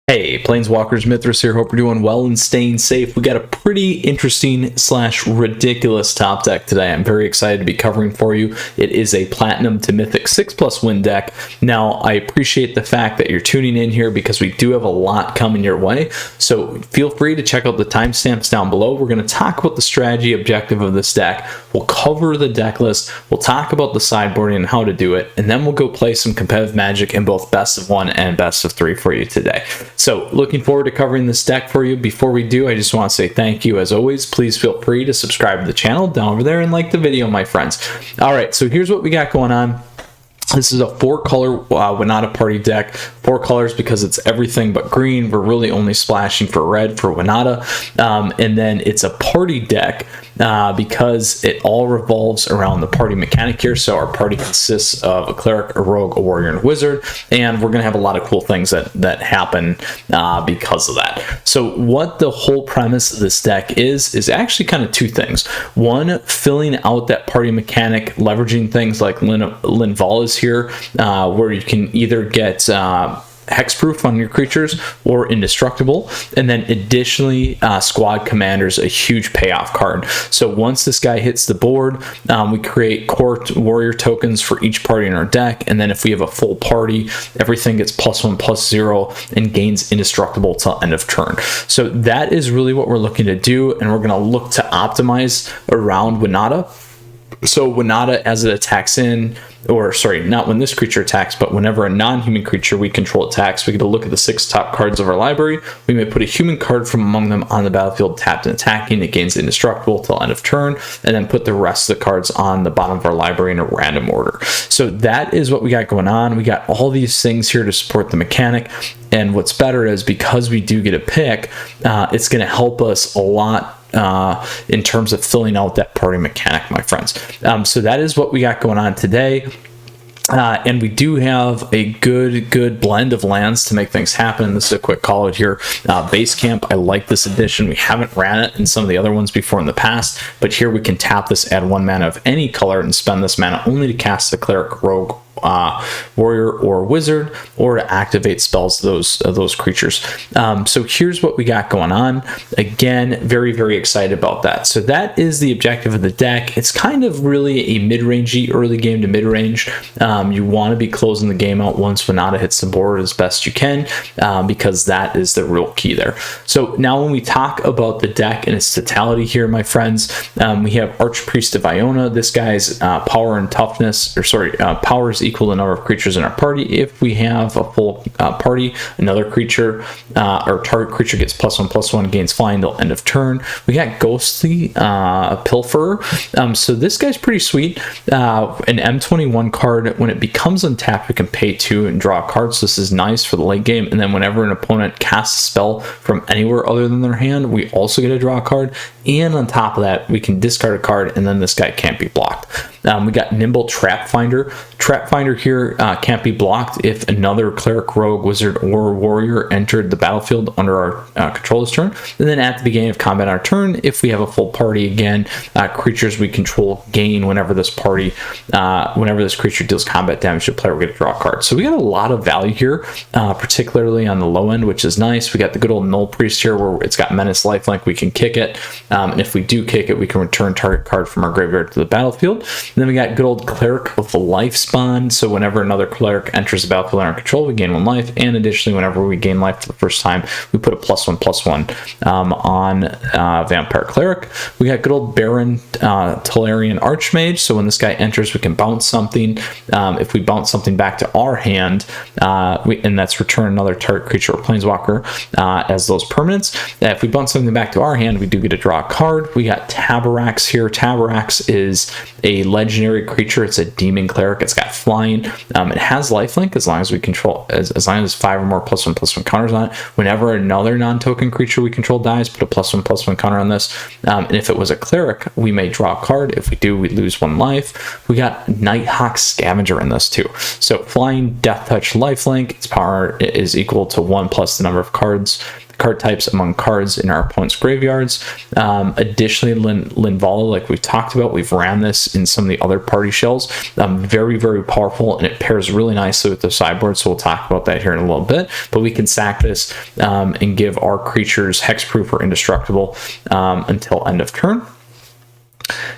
Hey, Planeswalkers, Mythras here. Hope you're doing well and staying safe. We got a pretty interesting / ridiculous top deck today. I'm very excited to be covering for you. It is a Platinum to Mythic 6+ win deck. Now, I appreciate the fact that you're tuning in here because we do have a lot coming your way. So feel free to check out the timestamps down below. We're going to talk about the strategy objective of this deck. We'll cover the deck list. We'll talk about the sideboarding and how to do it. And then we'll go play some competitive Magic in both best of 1 and best of 3 for you today. So looking forward to covering this deck for you. Before we do, I just want to say thank you as always. Please feel free to subscribe to the channel down over there and like the video, my friends. All right, so here's what we got going on. This is a 4-color Winota party deck. 4 colors because it's everything but green. We're really only splashing for red for Winota. And then it's a party deck because it all revolves around the party mechanic here. So our party consists of a cleric, a rogue, a warrior, and a wizard. And we're going to have a lot of cool things that happen because of that. So what the whole premise of this deck is actually kind of 2 things. One, filling out that party mechanic, leveraging things like Linval's here, where you can either get hexproof on your creatures or indestructible, and then additionally squad commanders, a huge payoff card. So once this guy hits the board, we create core warrior tokens for each party in our deck, and then if we have a full party, everything gets +1/+0 and gains indestructible till end of turn. So that is really what we're looking to do, and we're going to look to optimize around Winota. So Winota, as it attacks in, or sorry, not when this creature attacks, but whenever a non-human creature we control attacks, we get to look at the 6 top cards of our library. We may put a human card from among them on the battlefield tapped and attacking. It gains indestructible till end of turn, and then put the rest of the cards on the bottom of our library in a random order. So that is what we got going on. We got all these things here to support the mechanic. And what's better is because we do get a pick, it's going to help us a lot in terms of filling out that party mechanic, my friends. So that is what we got going on today. And we do have a good blend of lands to make things happen. This is a quick call out here. Base Camp, I like this edition. We haven't ran it in some of the other ones before in the past, but here we can tap this, add 1 mana of any color, and spend this mana only to cast the cleric, rogue, warrior, or wizard, or to activate spells of those creatures. So here's what we got going on. Again, very excited about that. So that is the objective of the deck. It's kind of really a mid-rangey, early game to mid-range. You want to be closing the game out once Winota hits the board as best you can, because that is the real key there. So now when we talk about the deck in its totality here, my friends, we have Archpriest of Iona. This guy's power and toughness, or sorry, power is equal to the number of creatures in our party. If we have a full party, another creature or target creature gets +1/+1, gains flying till end of turn. We got Ghostly Pilferer. So this guy's pretty sweet. An M21 card. When it becomes untapped, we can pay 2 and draw a card. So this is nice for the late game. And then whenever an opponent casts a spell from anywhere other than their hand, we also get to draw a card. And on top of that, we can discard a card, and then this guy can't be blocked. We got Nimble Trap Finder. Trap Finder here can't be blocked if another cleric, rogue, wizard, or warrior entered the battlefield under our controller's turn. And then at the beginning of combat on our turn, if we have a full party again, creatures we control gain whenever this creature deals combat damage to a player, we get to draw a card. So we got a lot of value here, particularly on the low end, which is nice. We got the good old Null Priest here where it's got Menace Lifelink. We can kick it. And if we do kick it, we can return target card from our graveyard to the battlefield. And then we got good old Cleric of the Life Spawn. So whenever another cleric enters the battlefield in our control, we gain 1 life. And additionally, whenever we gain life for the first time, we put a +1/+1 on Vampire Cleric. We got good old Baron Tolarian Archmage. So when this guy enters, we can bounce something. If we bounce something back to our hand, and that's return another target creature or planeswalker as those permanents. If we bounce something back to our hand, we do get to draw a card. We got Tabarax here. Tabarax is a legendary creature. It's a demon cleric. It's got flying. It has lifelink as long as we control, as long as 5 or more +1/+1 counters on it. Whenever another non-token creature we control dies, put a +1/+1 counter on this. And if it was a cleric, we may draw a card. If we do, we lose 1 life. We got Nighthawk Scavenger in this too. So flying, death touch, lifelink. Its power is equal to 1 plus the number of cards card types among cards in our opponent's graveyards. Additionally, Linvala, like we've talked about, we've ran this in some of the other party shells. Very, very powerful, and it pairs really nicely with the sideboard, so we'll talk about that here in a little bit. But we can sack this and give our creatures hexproof or indestructible until end of turn.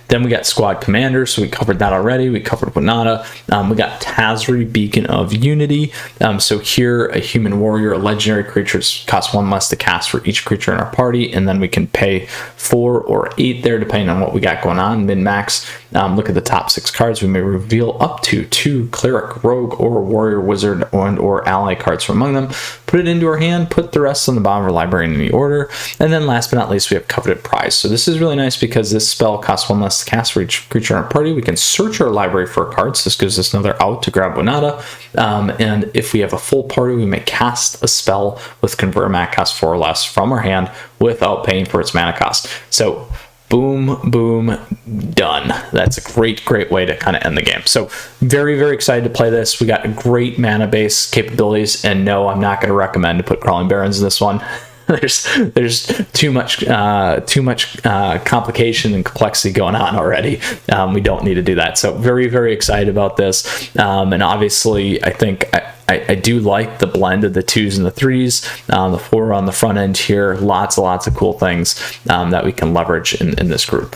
Then we got Squad Commander, so we covered that already. We covered Winota. We got Tazri, Beacon of Unity. So here, a human warrior, a legendary creature, costs 1 less to cast for each creature in our party, and then we can pay 4 or 8 there, depending on what we got going on, min-max. Look at the top 6 cards. We may reveal up to 2 Cleric, Rogue, or Warrior, Wizard, or Ally cards from among them. Put it into our hand, put the rest on the bottom of our library in any order. And then last but not least, we have Coveted Prize. So this is really nice because this spell costs 1 less to cast for each creature in our party. We can search our library for cards. This gives us another out to grab Winota. And if we have a full party, we may cast a spell with convert mana cost 4 or less from our hand without paying for its mana cost. So boom, boom, done. That's a great way to kind of end the game. So very, very excited to play this. We got great mana base capabilities, and no, I'm not going to recommend to put Crawling Barrens in this one. there's too much complication and complexity going on already. We don't need to do that. So very, very excited about this. And obviously, I think I do like the blend of the 2s and the 3s, the 4 on the front end here. Lots of cool things that we can leverage in this group.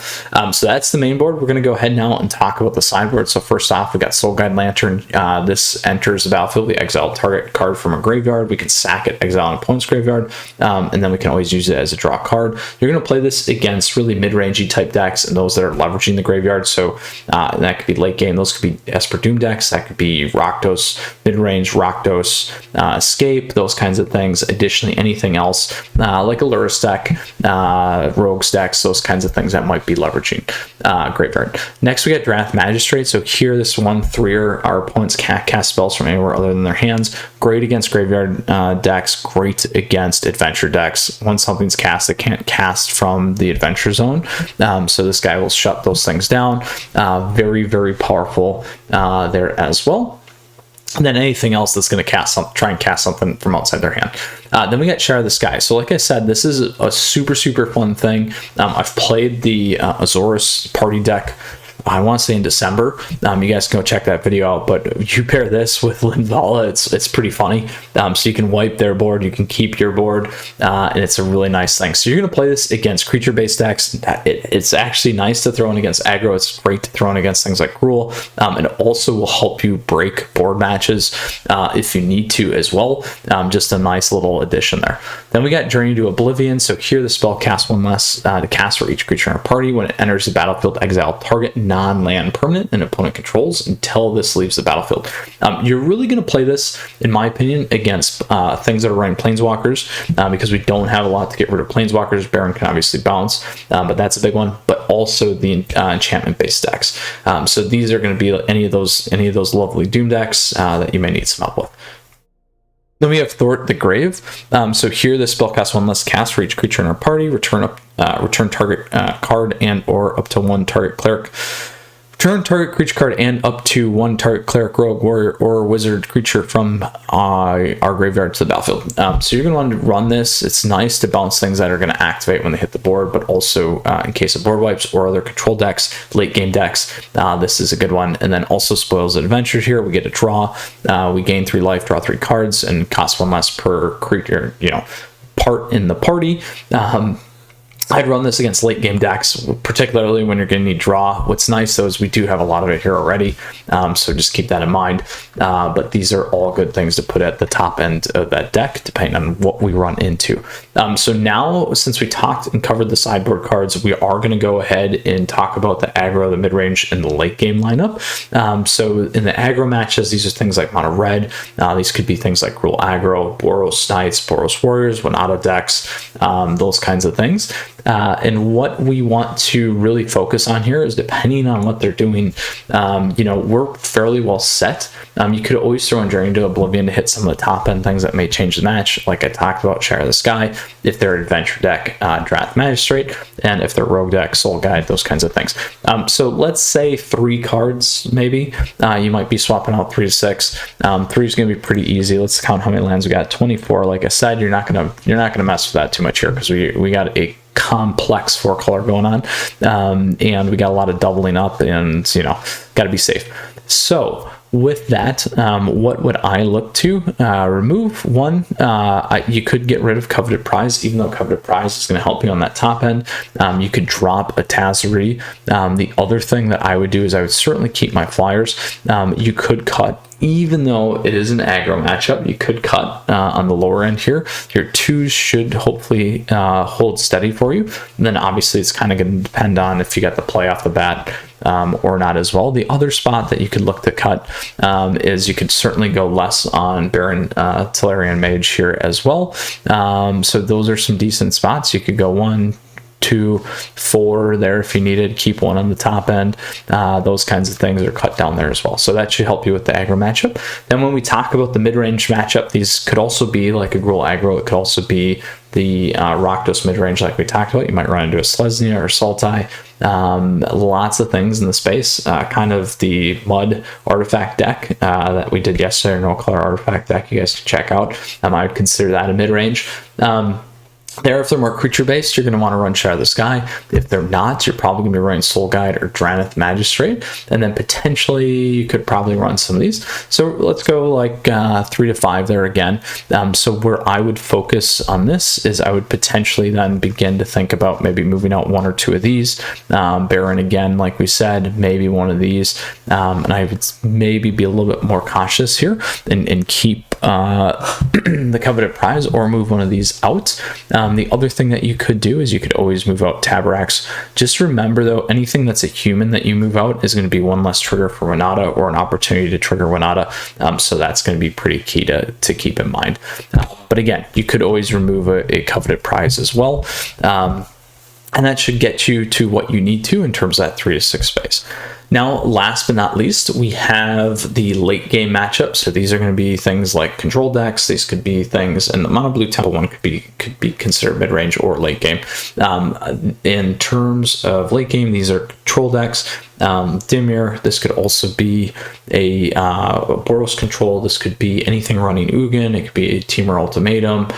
So that's the main board. We're going to go ahead now and talk about the sideboard. So first off, we got Soul Guide Lantern. This enters the battlefield. We exile target card from a graveyard. We can sack it, exile an opponent's graveyard, and then we can always use it as a draw card. You're going to play this against really mid-rangey type decks and those that are leveraging the graveyard. So that could be late game. Those could be Esper Doom decks. That could be Rakdos mid-range, Rakdos, Escape, those kinds of things. Additionally, anything else like a Lurrus deck, Rogues decks, those kinds of things that might be leveraging graveyard. Next, we got Draft Magistrate. So here, this 1/3er, our opponents can't cast spells from anywhere other than their hands. Great against graveyard decks, great against adventure decks. When something's cast, it can't cast from the adventure zone. So this guy will shut those things down. Very, very powerful there as well. And then anything else that's going to try and cast something from outside their hand. Then we got Shadow the Sky. So like I said, this is a super fun thing. I've played the Azorius party deck, I want to say in December. You guys can go check that video out, but you pair this with Linvala, it's pretty funny. So you can wipe their board, you can keep your board, and it's a really nice thing. So you're going to play this against creature-based decks. It's actually nice to throw in against aggro. It's great to throw in against things like Gruul. It also will help you break board matches if you need to as well. Just a nice little addition there. Then we got Journey to Oblivion. So here the spell casts 1 less to cast for each creature in our party. When it enters the battlefield, exile target non-land permanent an opponent controls until this leaves the battlefield. You're really going to play this, in my opinion, against things that are running Planeswalkers, because we don't have a lot to get rid of Planeswalkers. Baron can obviously bounce, but that's a big one, but also the enchantment-based decks. So these are going to be any of those lovely Doom decks that you may need some help with. Then we have Thort the Grave. So here the spell casts 1 less cast for each creature in our party. Return target card and or up to 1 target cleric. Return target creature card and up to 1 target cleric, rogue, warrior, or wizard creature from our graveyard to the battlefield. So you're going to want to run this. It's nice to bounce things that are going to activate when they hit the board, but also in case of board wipes or other control decks, late game decks, this is a good one. And then also Spoils Adventure here. We get a draw. We gain 3 life, draw 3 cards, and cost 1 less per creature, part in the party. I'd run this against late game decks, particularly when you're going to need draw. What's nice though is we do have a lot of it here already, so just keep that in mind. But these are all good things to put at the top end of that deck, depending on what we run into. So now, since we talked and covered the sideboard cards, we are going to go ahead and talk about the aggro, the mid-range, and the late game lineup. So in the aggro matches, these are things like mono red. These could be things like Gruul aggro, Boros Knights, Boros Warriors, Winota decks, those kinds of things. And what we want to really focus on here is, depending on what they're doing, you know, we're fairly well set. You could always throw in Journey to Oblivion to hit some of the top end things that may change the match, like I talked about, Share the Sky, if they're adventure deck, Draft Magistrate, and if they're rogue deck, Soul Guide, those kinds of things. So let's say 3 cards, maybe. You might be swapping out 3 to 6. 3 is going to be pretty easy. Let's count how many lands we got. 24. Like I said, you're not gonna mess with that too much here, because we got a complex 4-color going on, and we got a lot of doubling up, and you know, got to be safe. So with that, what would I look to remove? One, you could get rid of Coveted Prize, even though Coveted Prize is going to help you on that top end. You could drop a Tazari. The other thing that I would do is I would certainly keep my flyers. You could cut, even though it is an aggro matchup, you could cut on the lower end here. Your 2s should hopefully hold steady for you. And then obviously it's kind of going to depend on if you got the play off the bat or not as well. The other spot that you could look to cut is you could certainly go less on Baron Tolarian Mage here as well. So those are some decent spots. You could go 1, 2, 4 there if you needed, keep 1 on the top end. Those kinds of things are cut down there as well. So that should help you with the aggro matchup. Then when we talk about the mid-range matchup, these could also be like a Gruul aggro. It could also be the Rakdos mid-range like we talked about. You might run into a Selesnya or Sultai. Lots of things in the space. Kind of the mud artifact deck that we did yesterday, no color artifact deck you guys can check out. I would consider that a mid-range. There, if they're more creature based, you're going to want to run Share the Sky. If they're not, you're probably going to be running Soul Guide or Draneth Magistrate, and then potentially you could probably run some of these. So let's go like 3 to 5 there again. So where I would focus on this is I would potentially then begin to think about maybe moving out 1 or 2 of these. Baron again, like we said, maybe 1 of these, and I would maybe be a little bit more cautious here and keep the Coveted Prize, or move 1 of these out. The other thing that you could do is you could always move out Taborax. Just remember though, anything that's a human that you move out is going to be 1 less trigger for Winota, or an opportunity to trigger Winota. So that's going to be pretty key to keep in mind. But again, you could always remove a Coveted Prize as well. And that should get you to what you need to in terms of that 3 to 6 space. Now, last but not least, we have the late game matchups. So these are going to be things like control decks. These could be things, and the mono blue temple one could be considered mid range or late game. In terms of late game, these are control decks. Dimir. This could also be a Boros control. This could be anything running Ugin. It could be a Temur Ultimatum.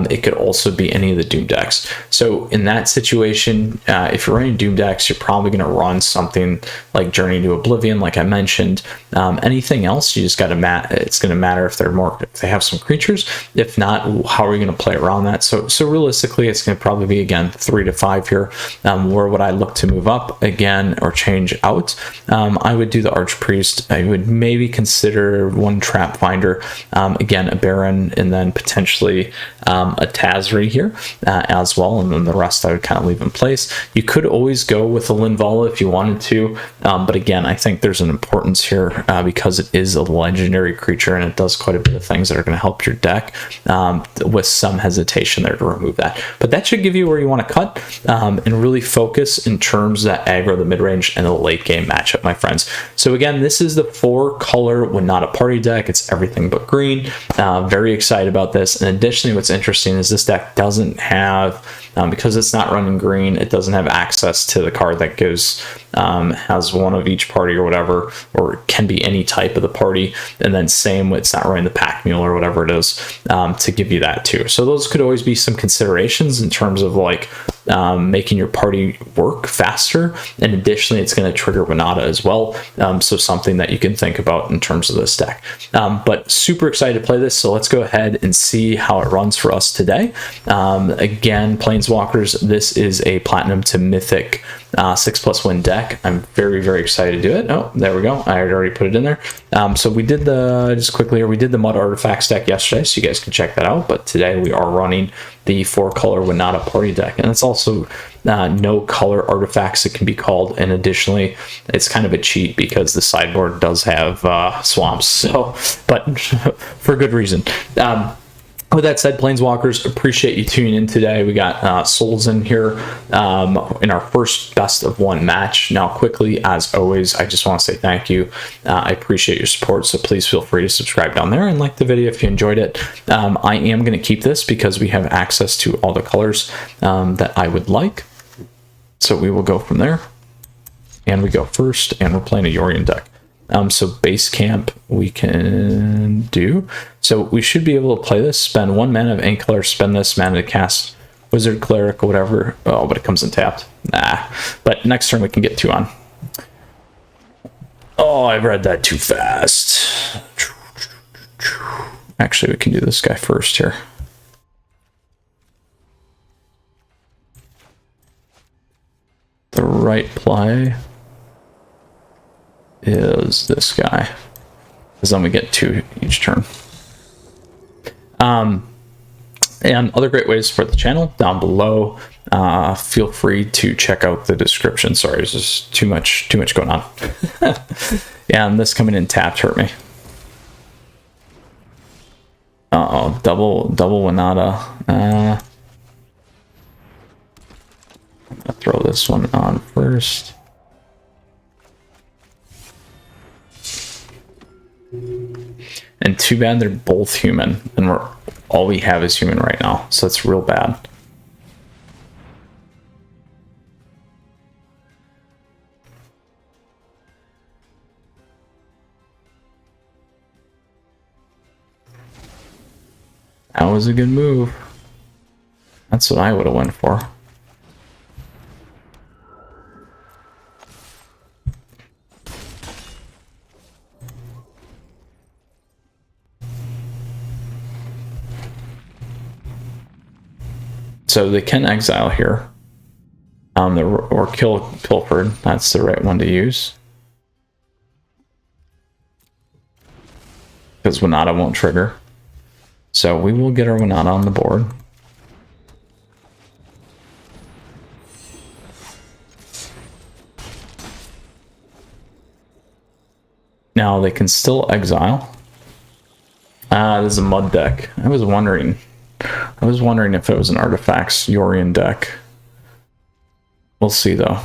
It could also be any of the Doom decks. So in that situation, if you're running Doom decks, you're probably going to run something like Journey to Oblivion, like I mentioned. Anything else, you just got to it's going to matter if they have some creatures. If not, how are you going to play around that? So realistically, it's going to probably be again 3 to 5 here. Where would I look to move up again or change out? I would do the Archpriest. I would maybe consider 1 Trap Finder, again a Baron, and then potentially a Tazri here as well, and then the rest I would kind of leave in place. You could always go with a Linvala if you wanted to, but again, I think there's an importance here because it is a legendary creature and it does quite a bit of things that are going to help your deck, with some hesitation there to remove that. But that should give you where you want to cut and really focus in terms of that aggro, the mid-range, and the late game matchup, my friends. So again, this is the 4-color Winota party deck. It's everything but green. Very excited about this. And additionally, what's interesting is this deck doesn't have, because it's not running green, it doesn't have access to the card that goes, has 1 of each party or whatever, or can be any type of the party. And then same with, it's not running the pack mule or whatever it is, to give you that too. So those could always be some considerations in terms of like making your party work faster. And additionally, it's going to trigger Winota as well. So something that you can think about in terms of this deck. But super excited to play this. So let's go ahead and see how it runs for us today. Again, Planeswalkers, this is a Platinum to Mythic 6+ win deck. I'm very, very excited to do it. Oh, there we go. I had already put it in there. So we did just quickly here, we did the Mud Artifacts deck yesterday, so you guys can check that out. But today we are running the 4-color Winota party deck, and it's also no color artifacts, it can be called. And additionally, it's kind of a cheat because the sideboard does have swamps, so, but for good reason. With that said, Planeswalkers, appreciate you tuning in today. We got Souls in here in our first best of one match. Now, quickly, as always, I just want to say thank you. I appreciate your support, so please feel free to subscribe down there and like the video if you enjoyed it. I am going to keep this because we have access to all the colors that I would like. So we will go from there. And we go first, and we're playing a Yorion deck. So base camp we can do. So we should be able to play this, spend 1 mana of any color, spend this mana to cast Wizard, Cleric, or whatever. Oh, but it comes in tapped. Nah. But next turn we can get 2 on. Oh, I read that too fast. Actually, we can do this guy first here. The right play is this guy, because then we get 2 each turn. And other great ways for the channel down below. Feel free to check out the description. Sorry, there's just too much going on. Yeah, and this coming in tapped hurt me. Uh-oh, double Winota. I'm gonna throw this one on first. And too bad they're both human, and all we have is human right now, so it's real bad. That was a good move. That's what I would have went for. So they can exile here, or kill Pilfered. That's the right one to use, because Winota won't trigger. So we will get our Winota on the board. Now they can still exile. This is a mud deck. I was wondering if it was an artifacts Yorion deck. We'll see though.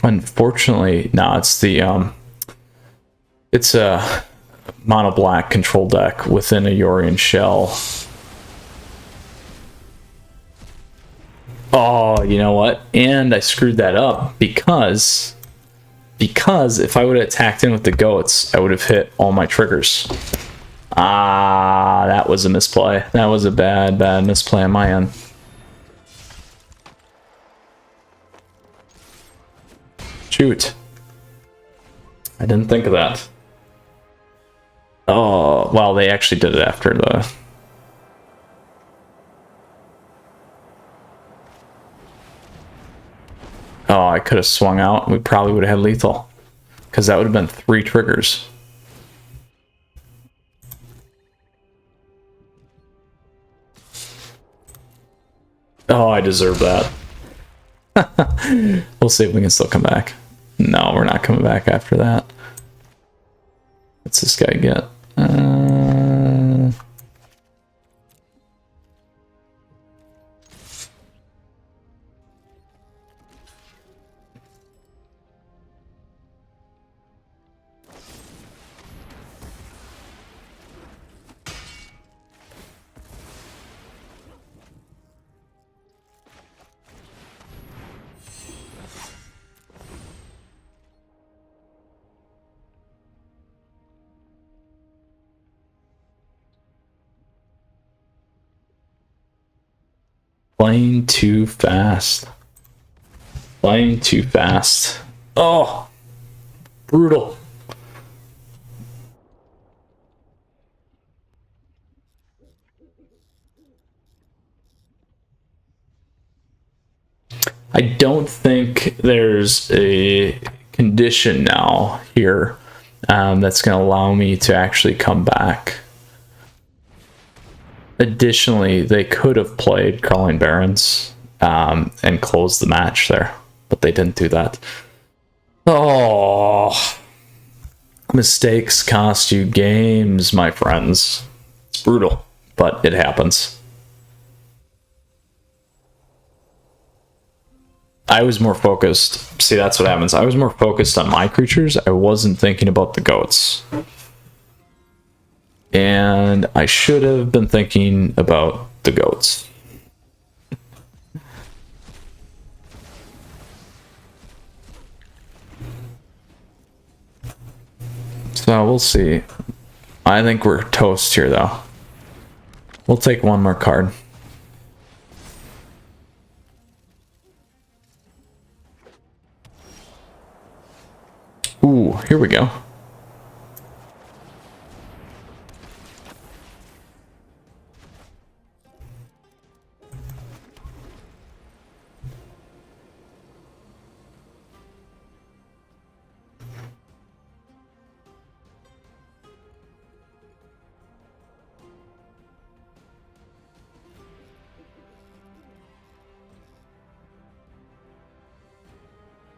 Unfortunately, no, it's a mono black control deck within a Yorion shell. Oh, you know what? And I screwed that up because if I would have attacked in with the goats, I would have hit all my triggers. Ah, that was a misplay. That was a bad misplay on my end. Shoot. I didn't think of that. Oh, well, they actually did it after the... Oh, I could have swung out. We probably would have had lethal, because that would have been 3 triggers. Oh, I deserve that. We'll see if we can still come back. No, we're not coming back after that. What's this guy get? Playing too fast. Playing too fast. Oh, brutal. I don't think there's a condition now here that's going to allow me to actually come back. Additionally, they could have played Crawling Barrens and closed the match there, but they didn't do that. Oh, mistakes cost you games, my friends. It's brutal, but it happens. I was more focused. See, that's what happens. I was more focused on my creatures. I wasn't thinking about the goats. And I should have been thinking about the goats. So we'll see. I think we're toast here, though. We'll take one more card. Ooh, here we go.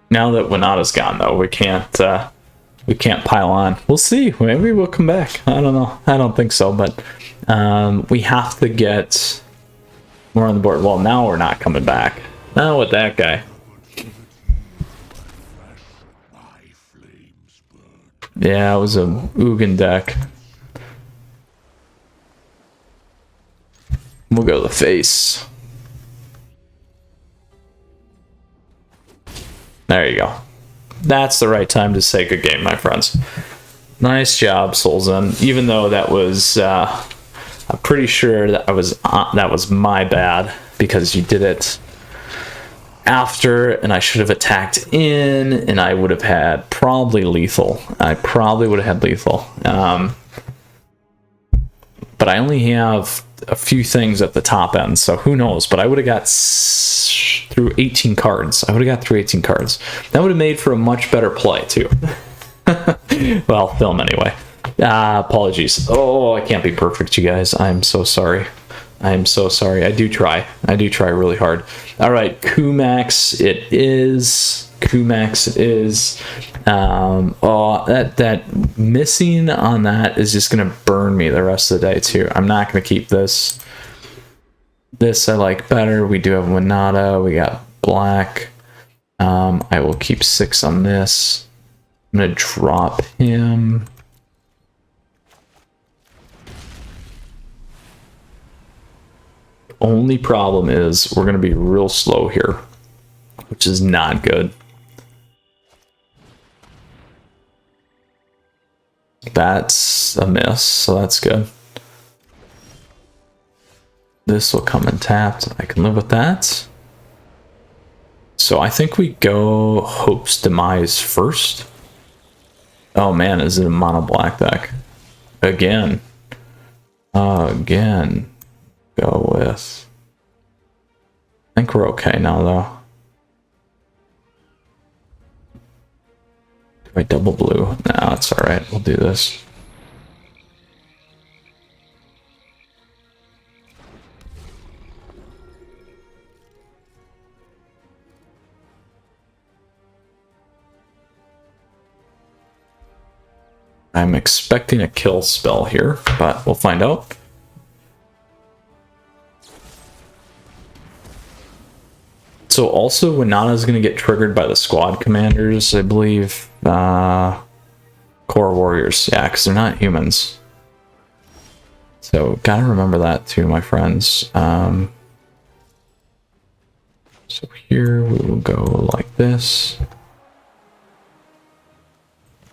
Now that Winota's gone, though, we can't pile on. We'll see. Maybe we'll come back. I don't know. I don't think so, but we have to get more on the board. Well, now we're not coming back. Not with that guy. Yeah, it was a Ugin deck. We'll go to the face. There you go. That's the right time to say good game, my friends. Nice job, Solzen. Even though that was, I'm pretty sure that that was my bad because you did it after, and I should have attacked in, and I would have had probably lethal. I probably would have had lethal. But I only have a few things at the top end, so who knows? But I would have got through 18 cards. I would have got through 18 cards. That would have made for a much better play, too. Well, film anyway. Apologies. Oh, I can't be perfect, you guys. I'm so sorry. I'm so sorry. I do try. I do try really hard. All right, Kumax it is. Kumax it is. Oh, that missing on that is just going to burn me the rest of the day, too. I'm not going to keep this. This I like better. We do have Winota. We got black. I will keep 6 on this. I'm going to drop him. Only problem is we're going to be real slow here, which is not good. That's a miss, so that's good. This will come in tapped. I can live with that. So I think we go Hope's Demise first. Oh man, is it a mono black deck? Again. Again. Go with... I think we're okay now, though. Do I double blue? No, it's alright. We'll do this. I'm expecting a kill spell here, but we'll find out. So also, Winota is going to get triggered by the squad commanders, I believe. Core warriors, yeah, because they're not humans. So gotta remember that too, my friends. So here we will go like this.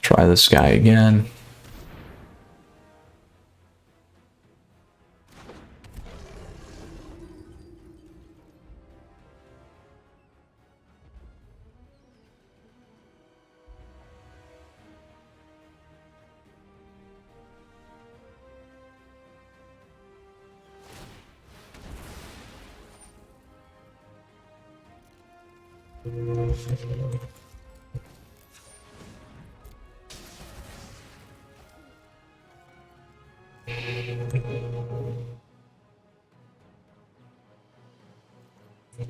Try this guy again.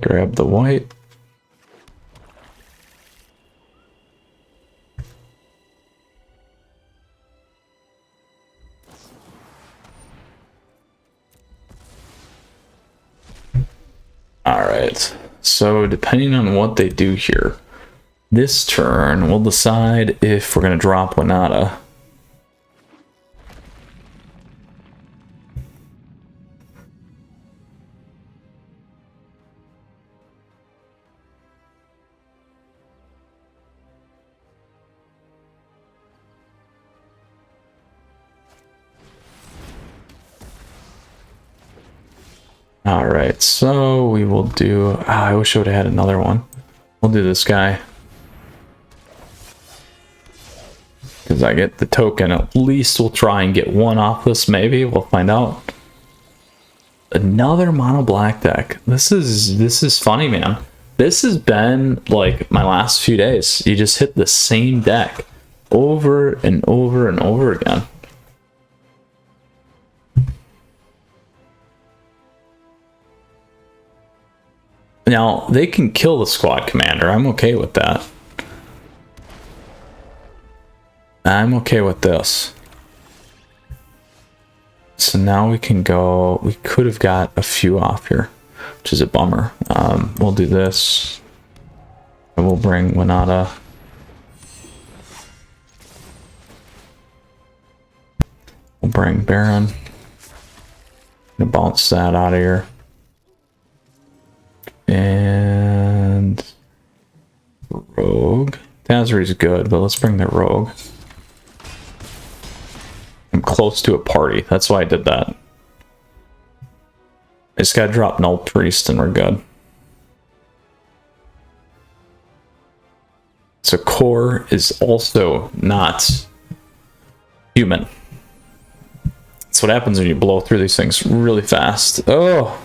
Grab the white. Alright, so depending on what they do here, this turn we'll decide if we're going to drop Winota. Alright, so we will do... I wish I would have had another one. We'll do this guy. Because I get the token. At least we'll try and get one off this, maybe. We'll find out. Another mono black deck. This is funny, man. This has been like my last few days. You just hit the same deck over and over and over again. Now, they can kill the squad commander. I'm okay with that. I'm okay with this. So now we can go... We could have got a few off here, which is a bummer. We'll do this. And we'll bring Winota. We'll bring Baron. Gonna bounce that out of here. And Rogue. Tazri's good, but let's bring the Rogue. I'm close to a party. That's why I did that. I just gotta drop Null Priest and we're good. So Core is also not human. That's what happens when you blow through these things really fast. Oh!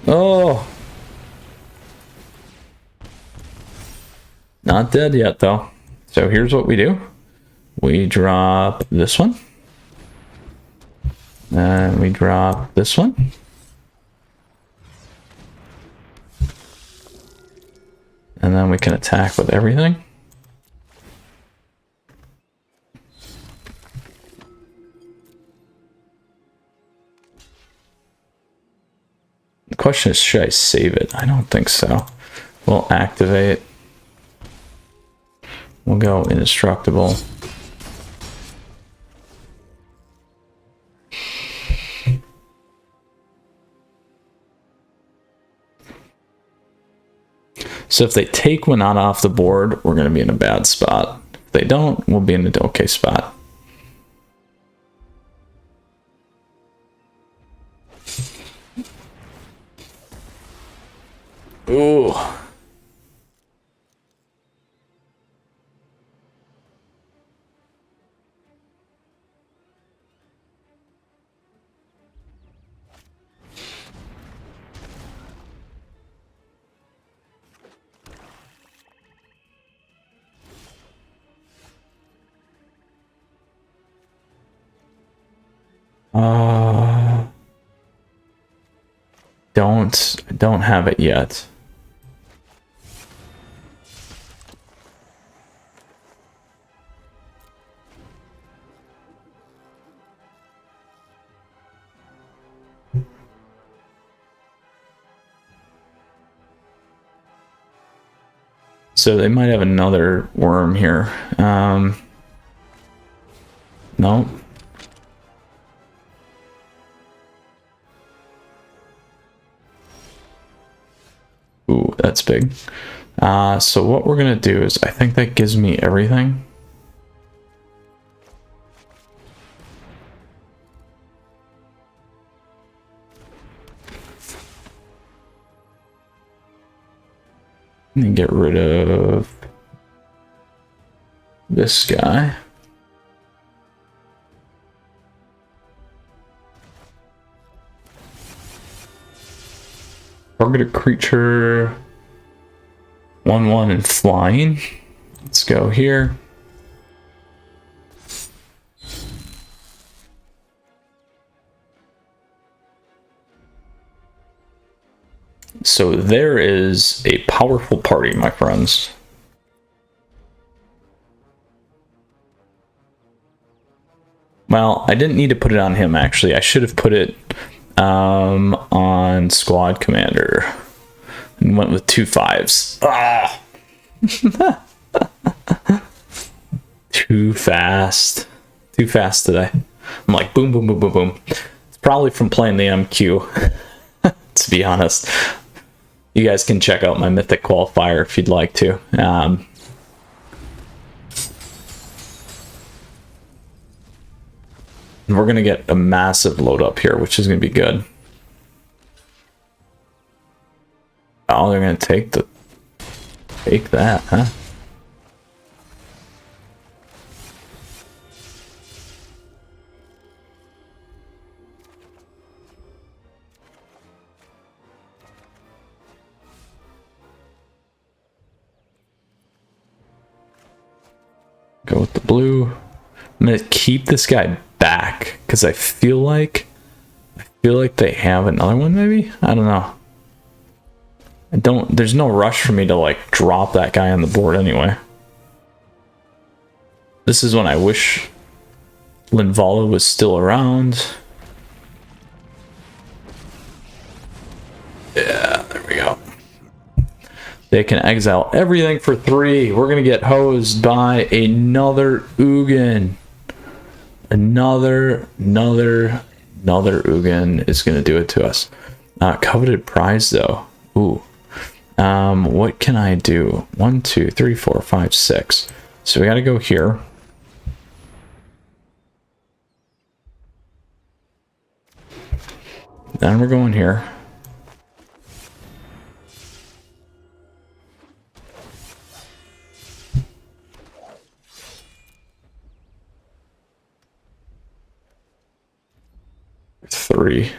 Oh! Not dead yet, though. So here's what we do. We drop this one. And we drop this one. And then we can attack with everything. The question is, should I save it? I don't think so. We'll activate. We'll go indestructible. So if they take Winota off the board, we're going to be in a bad spot. If they don't, we'll be in an okay spot. Ooh. Don't have it yet. So they might have another worm here. No. Ooh, that's big. So what we're gonna do is, I think that gives me everything. And get rid of this guy. Target a creature 1/1 and flying. Let's go here. So there is a powerful party, my friends. Well, I didn't need to put it on him, actually. I should have put it on squad commander. And went with 2 5s. Ah! Too fast. Too fast today. I'm like, boom, boom, boom, boom, boom. It's probably from playing the MQ, to be honest. You guys can check out my Mythic qualifier if you'd like to. And we're going to get a massive load up here, which is going to be good. Oh, they're going to take that, huh? Go with the blue. I'm going to keep this guy back because I feel like they have another one, maybe? I don't know. There's no rush for me to like drop that guy on the board anyway. This is when I wish Linvala was still around. Yeah, there we go. They can exile everything for 3. We're gonna get hosed by another Ugin. Another Ugin is gonna do it to us. Coveted prize though. Ooh. What can I do? 1, 2, 3, 4, 5, 6. So we gotta go here. Then we're going here. Three.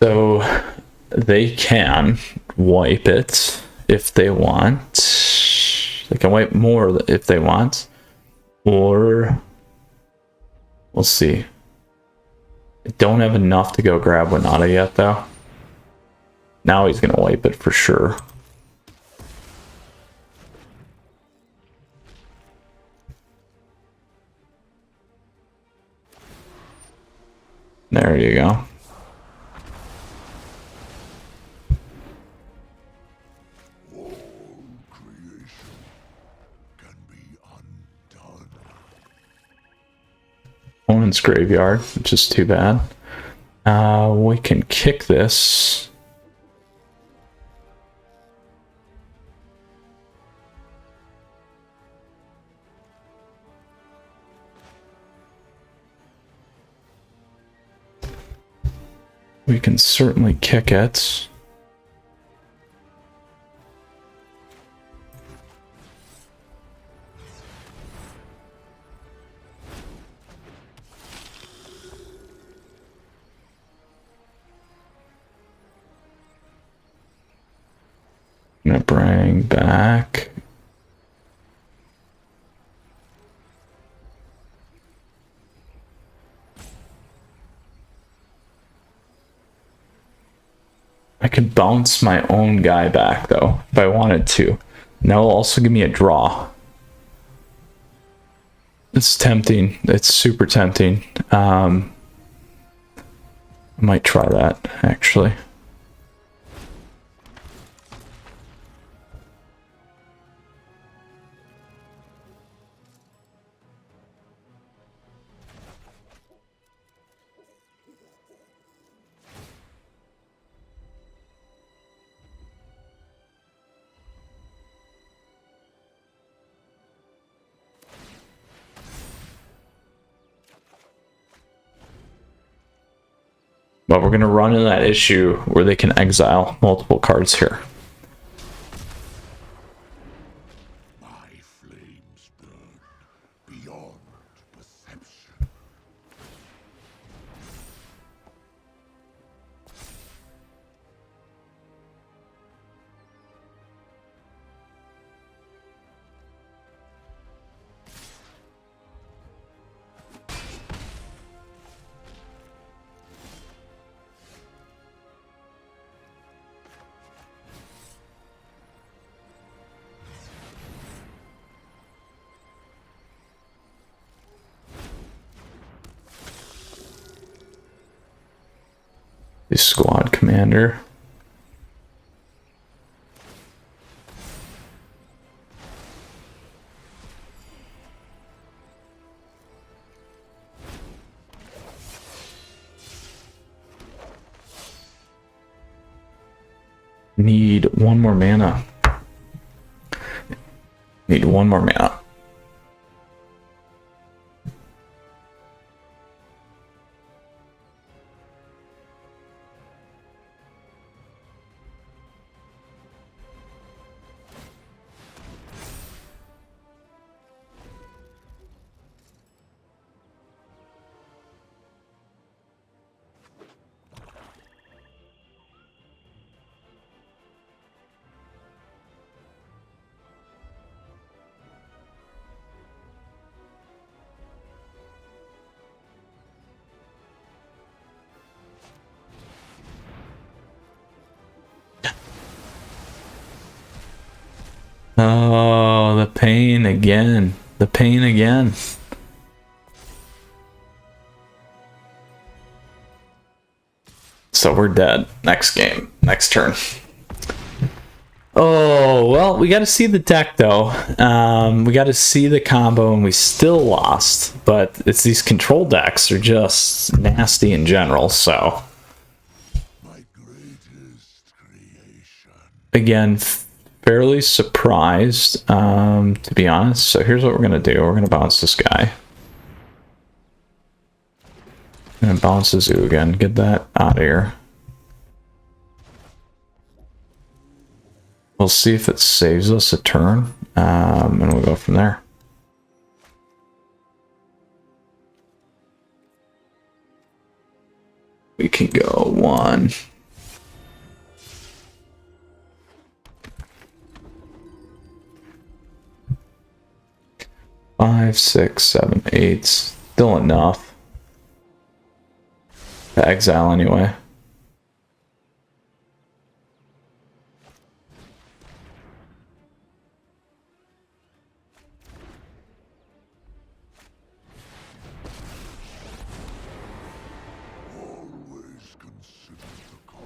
So they can wipe it if they want. They can wipe more if they want. Or we'll see. I don't have enough to go grab Winota yet though. Now he's gonna wipe it for sure. There you go. Opponent's graveyard, which is too bad. We can kick this. We can certainly kick it. I'm gonna bring back. I could bounce my own guy back though, if I wanted to. And that will also give me a draw. It's tempting. It's super tempting. I might try that actually. But we're going to run into that issue where they can exile multiple cards here. My flames burn beyond perception. squad commander. Need one more mana. Need one more mana. Oh, the pain again. The pain again. So we're dead. Next game. Next turn. Oh, well, we got to see the deck, though. We got to see the combo, and we still lost. But it's these control decks are just nasty in general, so. My greatest creation. Again, fairly surprised, to be honest. So here's what we're going to do. We're going to bounce this guy. And bounce the zoo again. Get that out of here. We'll see if it saves us a turn, and we'll go from there. We can go 1. Five, 6, 7, 8. Still enough to exile anyway. Always consider the color.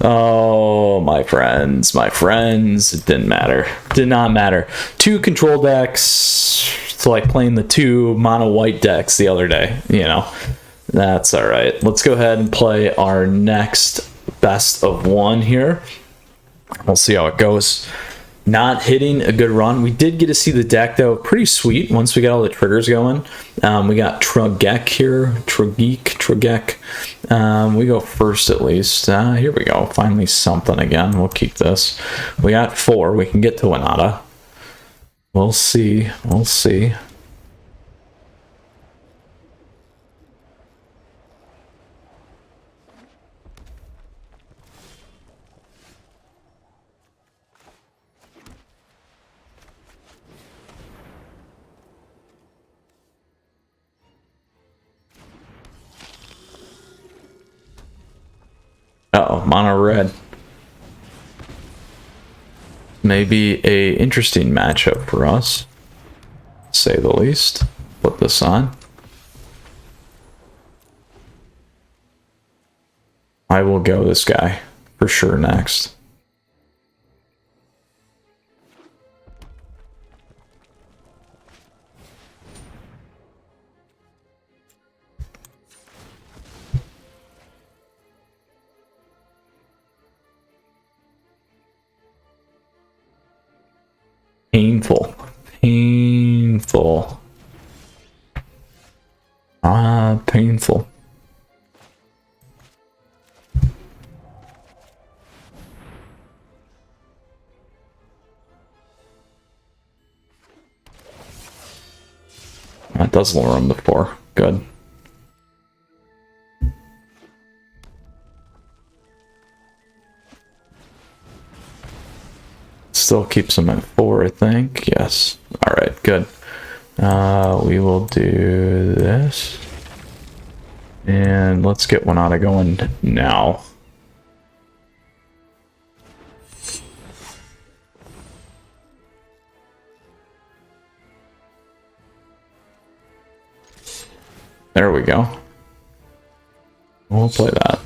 Oh, my friends, it didn't matter. Did not matter. 2 control decks. It's like playing the 2 mono white decks the other day, you know. That's all right. Let's go ahead and play our next best of 1 here. We'll see how it goes. Not hitting a good run. We did get to see the deck, though. Pretty sweet once we got all the triggers going. We got Trugek here. Trugek. We go first at least. Here we go. Finally something again. We'll keep this. We got 4. We can get to Winota. We'll see. We'll see. Uh-oh, mono red. Maybe a interesting matchup for us, to say the least. Put this on. I will go this guy for sure next. Painful. Painful. Painful. That does lure him before. Good. Still keeps him at 4, I think. Yes. Alright, good. We will do this. And let's get Winota going now. There we go. We'll play that.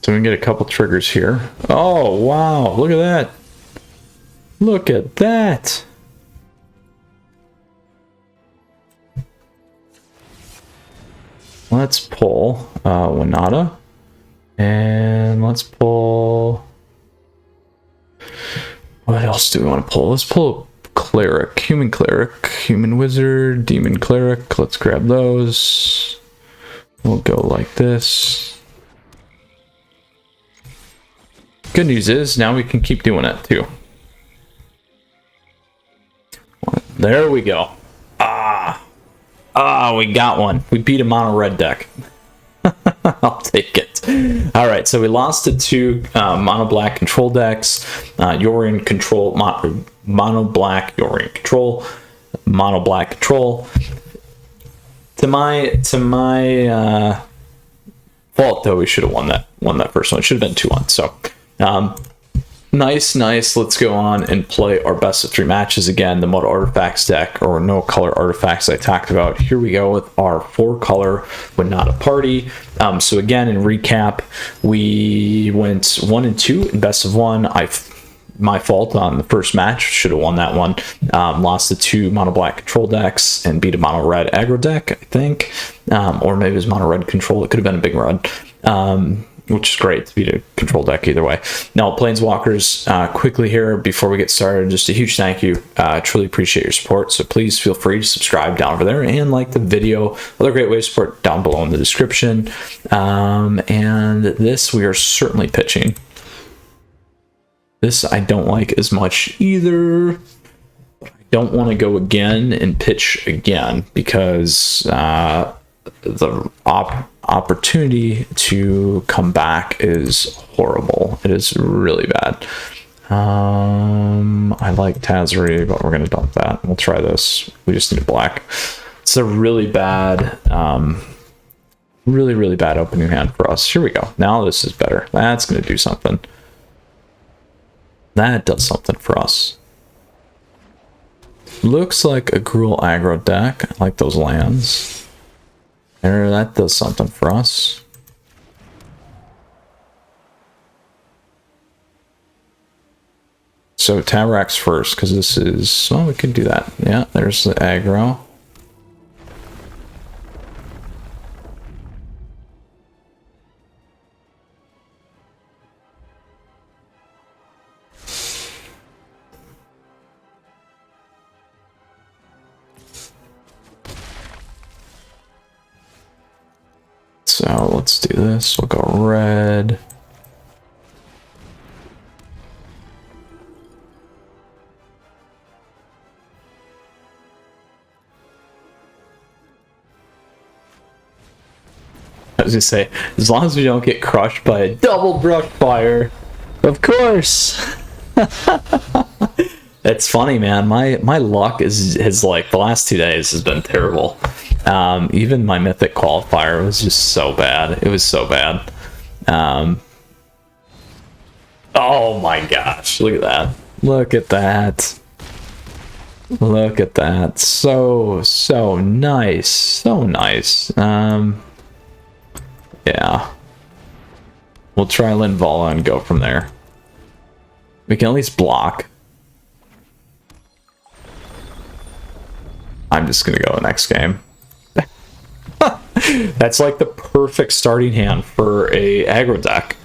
So we can get a couple triggers here. Oh, wow. Look at that. Look at that. Let's pull Winota. And let's pull... What else do we want to pull? Let's pull Cleric. Cleric. Human Wizard. Demon Cleric. Let's grab those. We'll go like this. Good news is now we can keep doing it too. There we go. We got one. We beat a mono red deck. I'll take it. All right, so we lost to two mono black control decks. Yorion control, mono black Yorion control, mono black control. To my fault though, we should have won that first one. It should have been 2-1. So. Nice. Let's go on and play our best of 3 matches again. The Moto Artifacts deck, or no color artifacts I talked about. Here we go with our 4-color Winota party. So again, in recap, we went 1-2 in best of 1. My fault on the first match. Should have won that one. Lost to 2 mono black control decks and beat a mono red aggro deck, I think. Or maybe it was mono red control. It could have been a big red. Which is great to beat a control deck either way. Now, Planeswalkers, quickly here before we get started, just a huge thank you. Truly appreciate your support. So please feel free to subscribe down over there and like the video. Other great ways to support down below in the description. And this we are certainly pitching. This I don't like as much either. I don't want to go again and pitch again because the opportunity to come back is horrible. It is really bad. I like Tazri, but we're gonna dump that. We'll try this. We just need a black. It's a really bad, really bad opening hand for us. Here we go. Now this is better. That's gonna do something. That does something for us. Looks like a Gruul aggro deck. I like those lands. There, that does something for us. So Tabrax first, because this is... Well, we could do that. Yeah, there's the aggro. So let's do this. We'll go red. I was gonna say, as long as we don't get crushed by a double brush fire, of course. It's funny, man. My luck is like the last 2 days has been terrible. Even my Mythic qualifier was just so bad. It was so bad. Oh my gosh, look at that. Look at that. Look at that. So nice. So nice. Yeah. We'll try Linvala and go from there. We can at least block. I'm just gonna go next game. That's like the perfect starting hand for a aggro deck.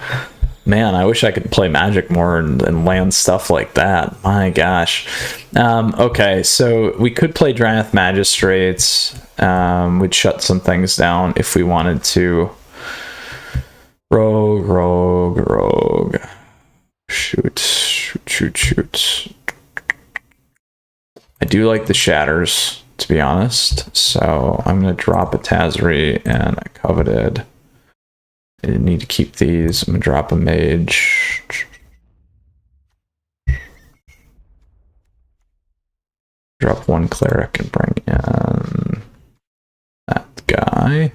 Man, I wish I could play Magic more and land stuff like that. My gosh. Okay, so we could play Dranath Magistrates. We'd shut some things down if we wanted to. Rogue. Shoot. I do like the Shatters, to be honest. So I'm going to drop a Tazri and a Coveted. I need to keep these. I'm going to drop a Mage. drop one cleric and bring in that guy.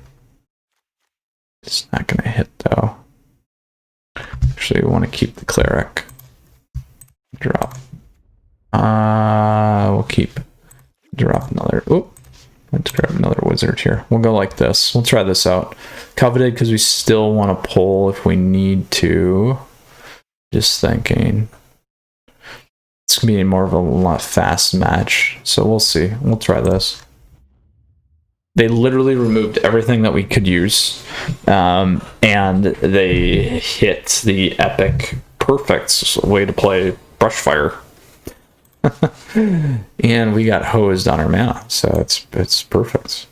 It's not going to hit though. Actually, we want to keep the cleric. Drop. We'll keep. Drop another. Oop. Let's grab another wizard here. We'll go like this. We'll try this out. Coveted because we still want to pull if we need to. Just thinking. It's going to be more of a fast match. So we'll see. We'll try this. They literally removed everything that we could use. And they hit the epic perfect way to play Brushfire. And we got hosed on our mana, so it's perfect.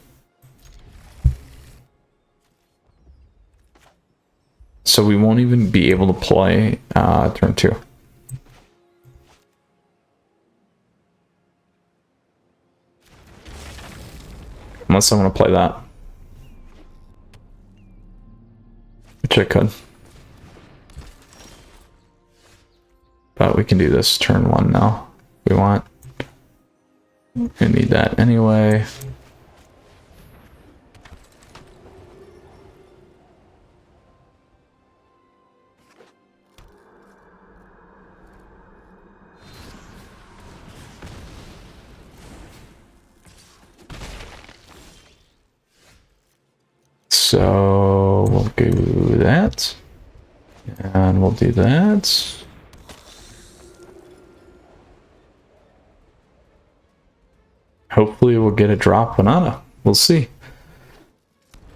So we won't even be able to play turn 2. Unless I want to play that. Which I could. But we can do this turn 1 now. We want. We need that anyway. So we'll do that. And we'll do that. Hopefully we'll get a drop Winota. We'll see.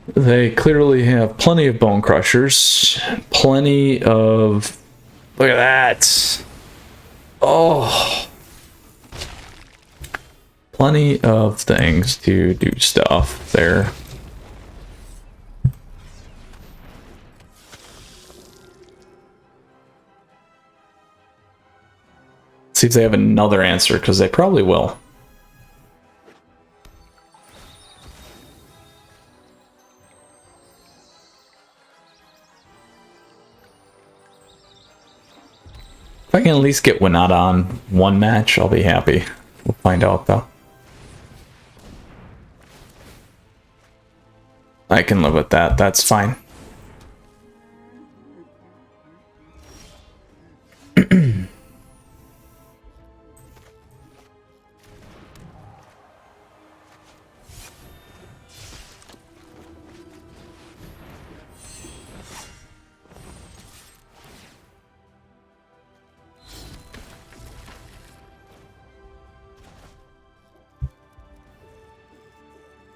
They clearly have plenty of Bone Crushers. Plenty of... Look at that! Oh! Plenty of things to do stuff there. See if they have another answer, because they probably will. If I can at least get Winota on one match, I'll be happy. We'll find out though. I can live with that, that's fine.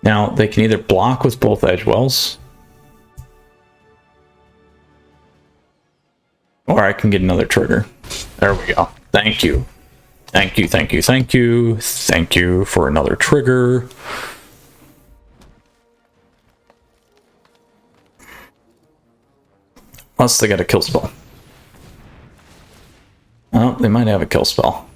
Now, they can either block with both edge wells, or I can get another trigger. There we go. Thank you. Thank you, thank you, thank you. Thank you for another trigger. Unless they got a kill spell. Oh, they might have a kill spell.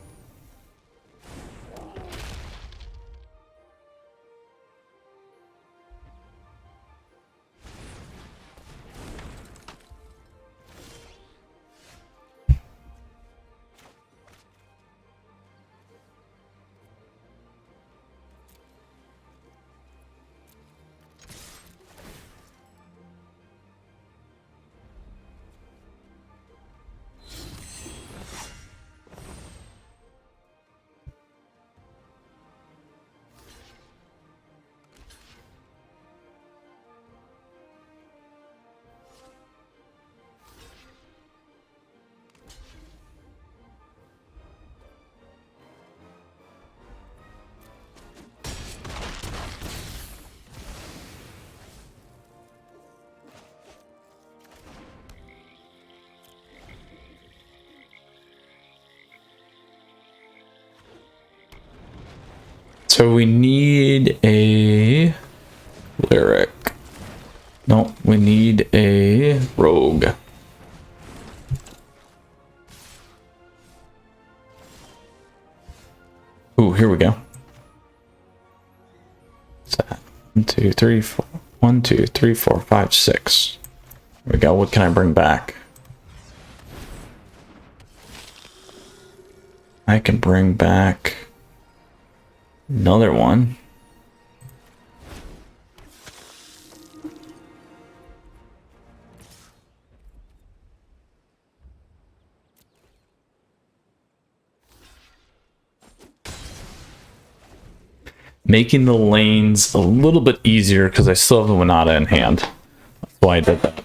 So we need a lyric. No, we need a rogue. Ooh, here we go. What's that? 1, 2, 3, 4. 1, 2, 3, 4, 5, 6. There we go. What can I bring back? I can bring back Another one. Making the lanes a little bit easier because I still have the Winota in hand. That's why I did that.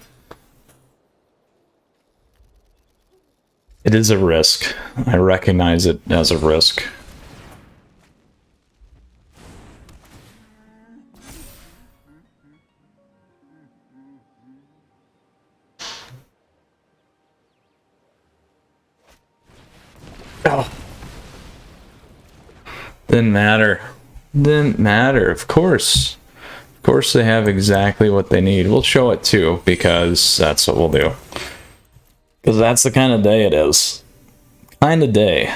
It is a risk. I recognize it as a risk. Oh. Didn't matter. Didn't matter, of course. Of course they have exactly what they need. We'll show it too, because that's what we'll do. Because that's the kind of day it is. Kind of day.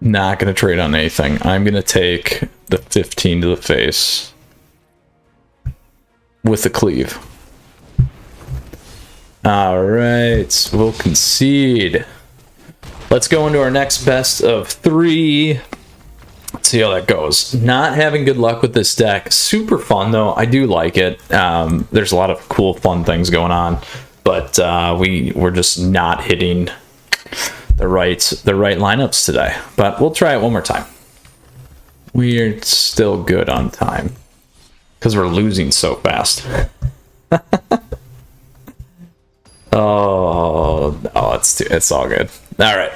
Not going to trade on anything. I'm going to take the 15 to the face with the cleave. All right, we'll concede. Let's go into our next best of 3. Let's see how that goes. Not having good luck with this deck. Super fun though. I do like it. There's a lot of cool, fun things going on, but we're just not hitting the right lineups today. But we'll try it one more time. We're still good on time because we're losing so fast. Oh, it's all good. All right.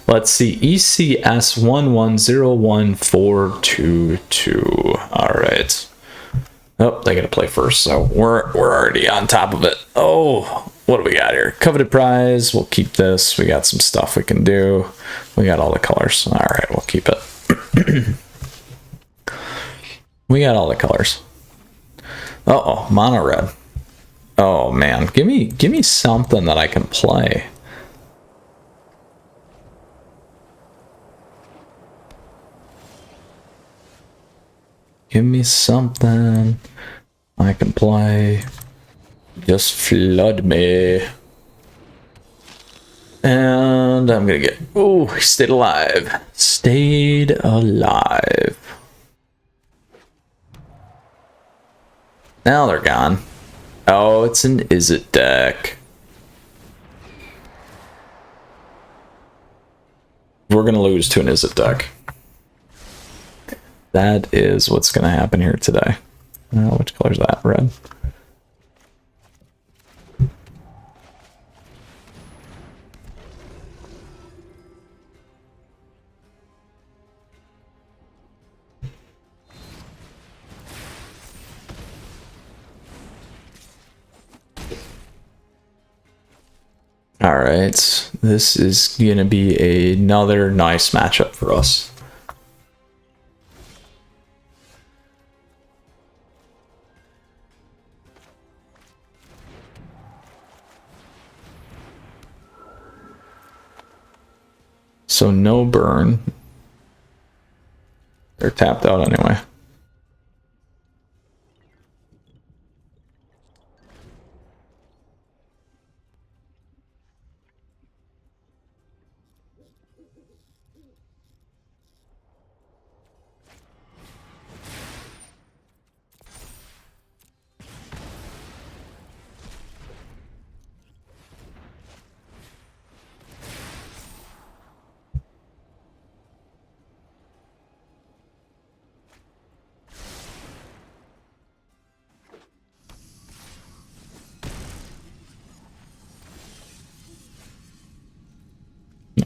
Let's see. ECS 1101422. All right. Oh, they gotta play first, so we're already on top of it. Oh, what do we got here? Coveted prize. We'll keep this. We got some stuff we can do. We got all the colors. All right, we'll keep it. We got all the colors. Uh-oh, mono red. Oh man, give me something that I can play. Give me something I can play. Just flood me. And I'm gonna get, oh, he stayed alive. Stayed alive. Now they're gone. Oh, it's an Izzet deck. We're gonna lose to an Izzet deck. That is what's gonna happen here today. Which color is that? Red. All right, this is gonna be another nice matchup for us. So no burn. They're tapped out anyway.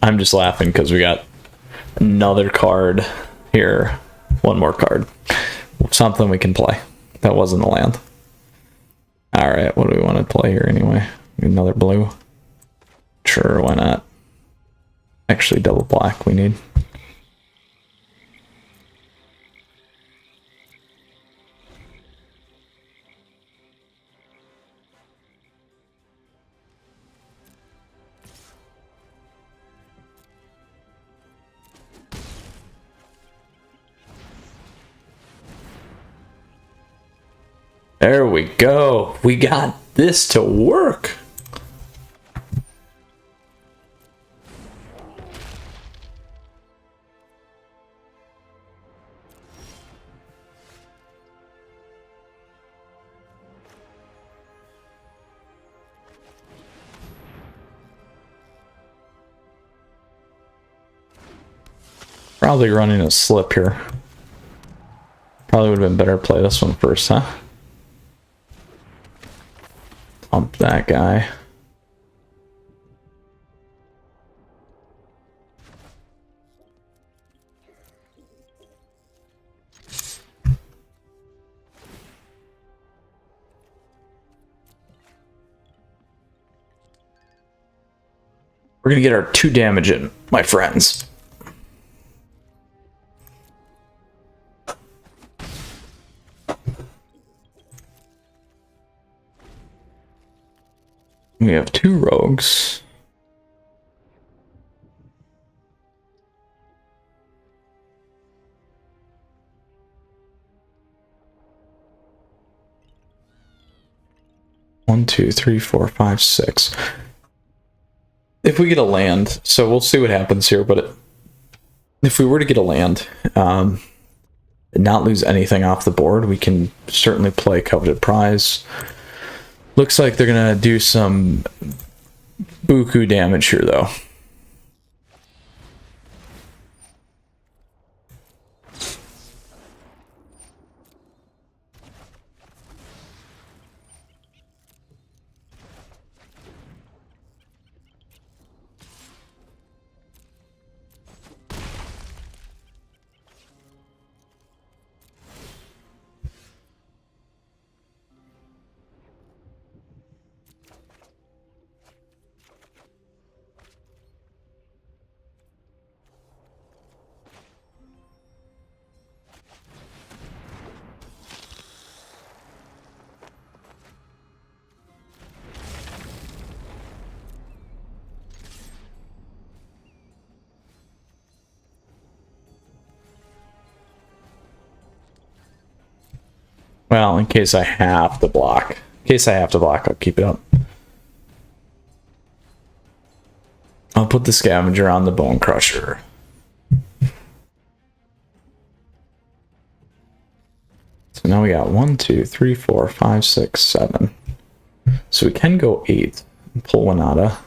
I'm just laughing because we got another card here. One more card. Something we can play. That wasn't a land. Alright, what do we want to play here anyway? Another blue? Sure, why not? Actually, double black we need. There we go. We got this to work. Probably running a slip here. Probably would have been better to play this one first, huh? Pump that guy. We're gonna get our 2 damage in, my friends. We have 2 rogues. One, two, three, four, five, 6. If we get a land, so we'll see what happens here, but if we were to get a land, and not lose anything off the board, we can certainly play Coveted Prize. Looks like they're gonna do some buku damage here, though. Well, in case I have to block. In case I have to block, I'll keep it up. I'll put the Scavenger on the Bone Crusher. So now we got 1, 2, 3, 4, 5, 6, 7. So we can go 8 and pull Winota.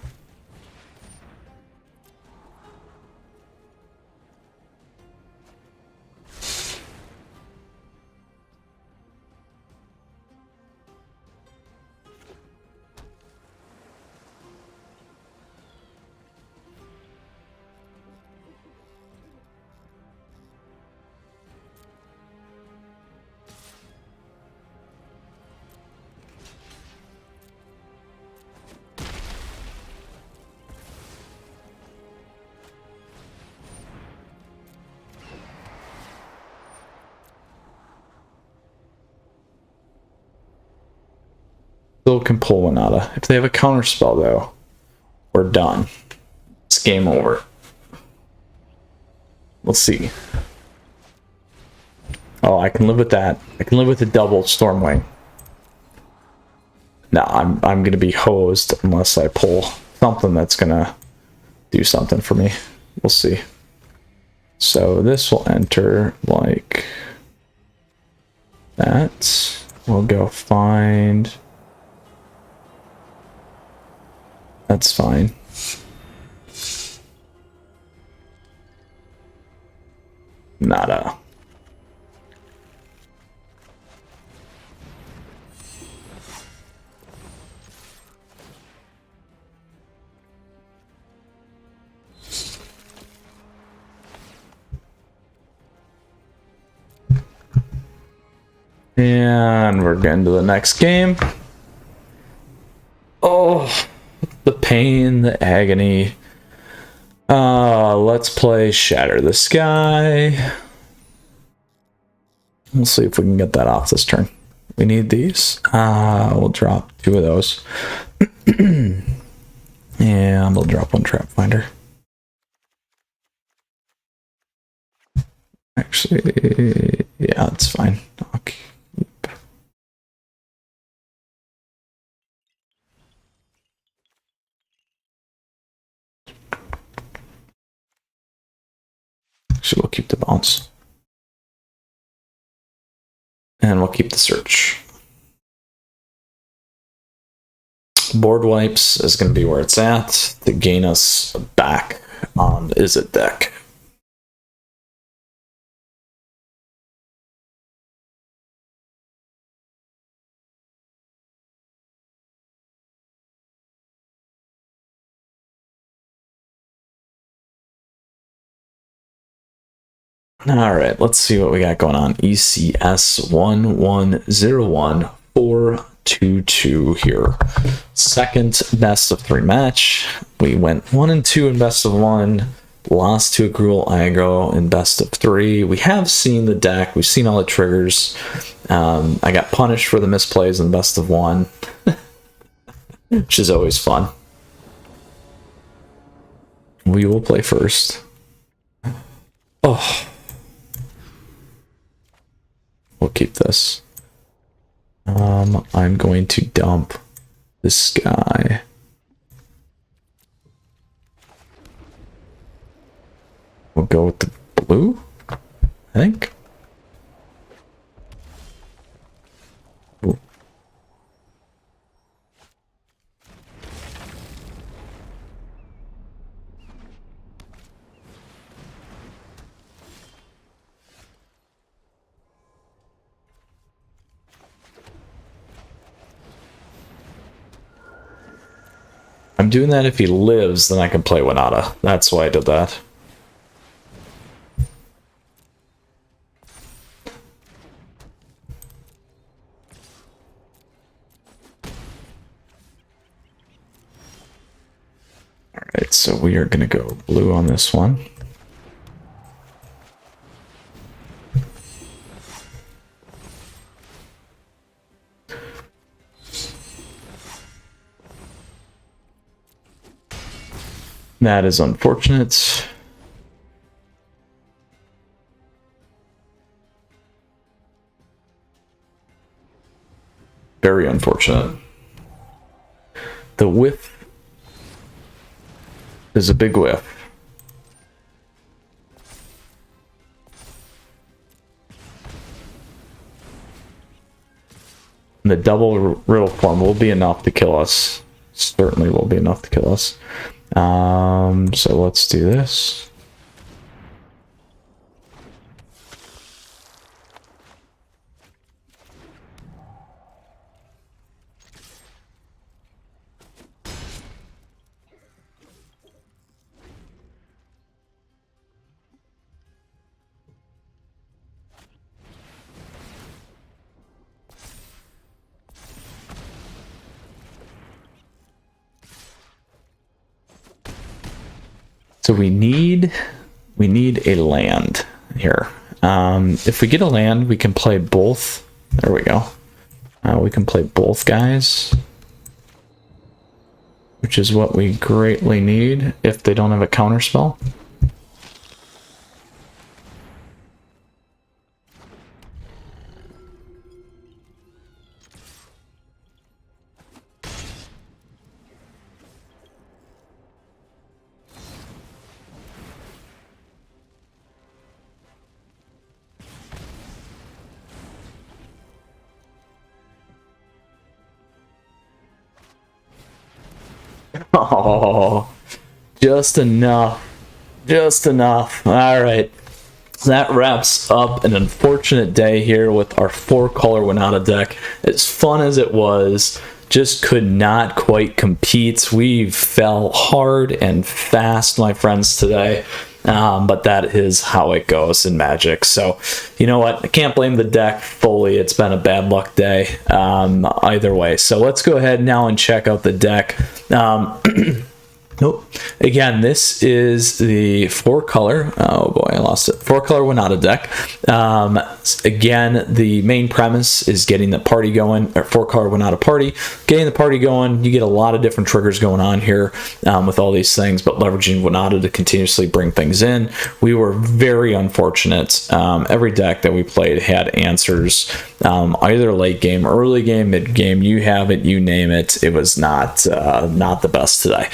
Still can pull Winota. If they have a counter spell, though, we're done. It's game over. We'll see. Oh, I can live with that. I can live with the double Stormwing. No, I'm gonna be hosed unless I pull something that's gonna do something for me. We'll see. So this will enter like that. We'll go find. That's fine. Nada. And we're getting to the next game. Oh, the pain, the agony. Let's play Shatter the Sky. We'll see if we can get that off this turn. We need these. We'll drop 2 of those. And we'll drop 1 Trap Finder. Actually, yeah, it's fine. I'll keep Actually, we'll keep the bounce. And we'll keep the search. Board wipes is going to be where it's at to gain us back on the Izzet deck. All right, let's see what we got going on. ECS 1101-422 here. Second best of 3 match. We went 1-2 in best of 1, lost to a Gruul Aggro in best of 3. We have seen the deck, we've seen all the triggers. I got punished for the misplays in best of 1, which is always fun. We will play first. Oh. We'll keep this. I'm going to dump this guy. We'll go with the blue, I think. Ooh. I'm doing that if he lives, then I can play Winota. That's why I did that. Alright, so we are going to go blue on this one. That is unfortunate. Very unfortunate. The whiff is a big whiff. And the double riddle form will be enough to kill us. Certainly will be enough to kill us. So let's do this. So we need a land here. If we get a land, we can play both. There we go. We can play both guys, which is what we greatly need if they don't have a counter spell. Oh, just enough. Just enough. All right. That wraps up an unfortunate day here with our 4-color Winota deck. As fun as it was, just could not quite compete. We fell hard and fast, my friends, today. But that is how it goes in Magic. So, you know what? I can't blame the deck fully. It's been a bad luck day either way. So let's go ahead now and check out the deck. Nope. Again, this is the 4-color. Oh boy, I lost it. 4-color Winota deck. Again, the main premise is getting the party going, or 4-color Winota party. Getting the party going, you get a lot of different triggers going on here with all these things, but leveraging Winota to continuously bring things in. We were very unfortunate. Every deck that we played had answers, either late game, early game, mid game. You have it, you name it. It was not the best today.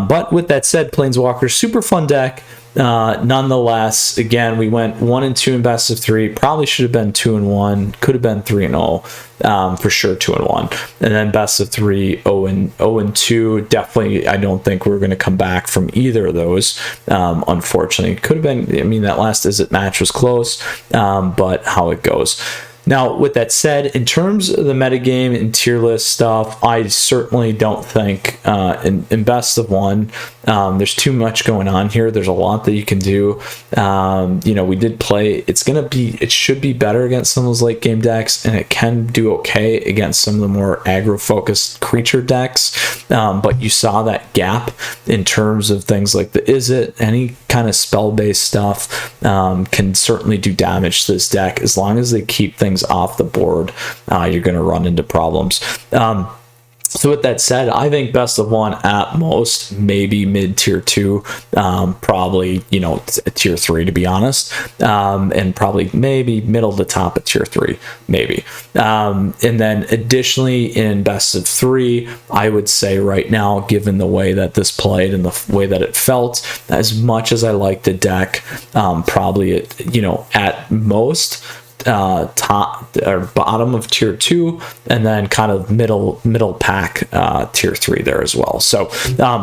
But with that said, Planeswalker, super fun deck. nonetheless, again, we went 1-2 in best of 3. Probably should have been 2-1. Could have been 3-0. For sure 2-1, and then best of 3, 0-2. Definitely, I don't think we're going to come back from either of those. Unfortunately, could have been. I mean, that last Izzet match was close, but how it goes. Now, with that said, in terms of the metagame and tier list stuff, I certainly don't think in best of 1, there's too much going on here. There's a lot that you can do. You know, we did play. It should be better against some of those late game decks, and it can do okay against some of the more aggro focused creature decks. But you saw that gap in terms of things like the Izzet, any kind of spell based stuff can certainly do damage to this deck as long as they keep things off the board. You're going to run into problems. So with that said, I think best of 1 at most, maybe mid tier 2, probably, you know, tier 3 to be honest, and probably maybe middle to top of tier 3, maybe. And then additionally in best of 3, I would say right now, given the way that this played and the way that it felt, as much as I like the deck, probably, you know, at most, top or bottom of tier 2, and then kind of middle pack tier 3 there as well. So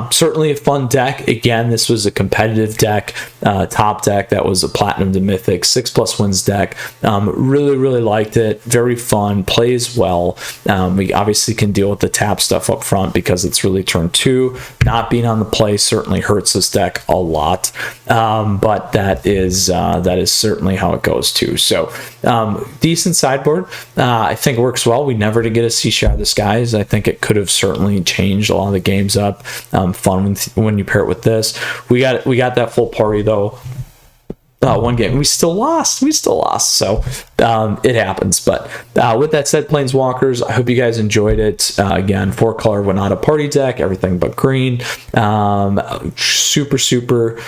certainly a fun deck. Again, this was a competitive deck, top deck that was a platinum to mythic 6+ wins deck. Really liked it. Very fun, plays well. We obviously can deal with the tap stuff up front because it's really turn 2. Not being on the play certainly hurts this deck a lot, but that is certainly how it goes too. So decent sideboard. I think it works well. We never did get a see Shatter the Skies. I think it could have certainly changed a lot of the games up. Fun when you pair it with this. We got that full party though. One game we still lost. So it happens. But with that said, Planeswalkers, I hope you guys enjoyed it. Again, 4-color Winota party deck, everything but green. Super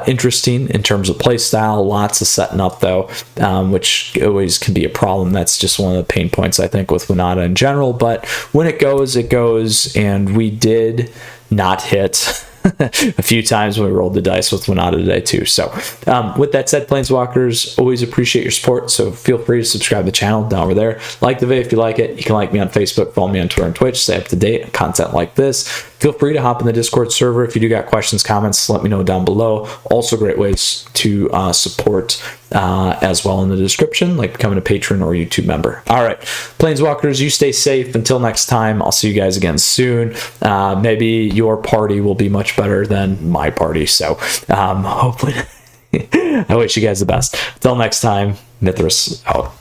interesting in terms of play style. Lots of setting up though, which always can be a problem. That's just one of the pain points I think with Winota in general. But when it goes, and we did not hit a few times when we rolled the dice with Winota today too. So with that said, Planeswalkers, always appreciate your support, so feel free to subscribe to the channel down over there. Like the video if you like it. You can like me on Facebook, follow me on Twitter and Twitch, stay up to date on content like this. Feel free to hop in the Discord server if you do got questions, comments, let me know down below. Also great ways to support as well in the description, like becoming a patron or YouTube member. All right, Planeswalkers, you stay safe. Until next time, I'll see you guys again soon. Maybe your party will be much better than my party. So hopefully, I wish you guys the best. Until next time, Mythras out.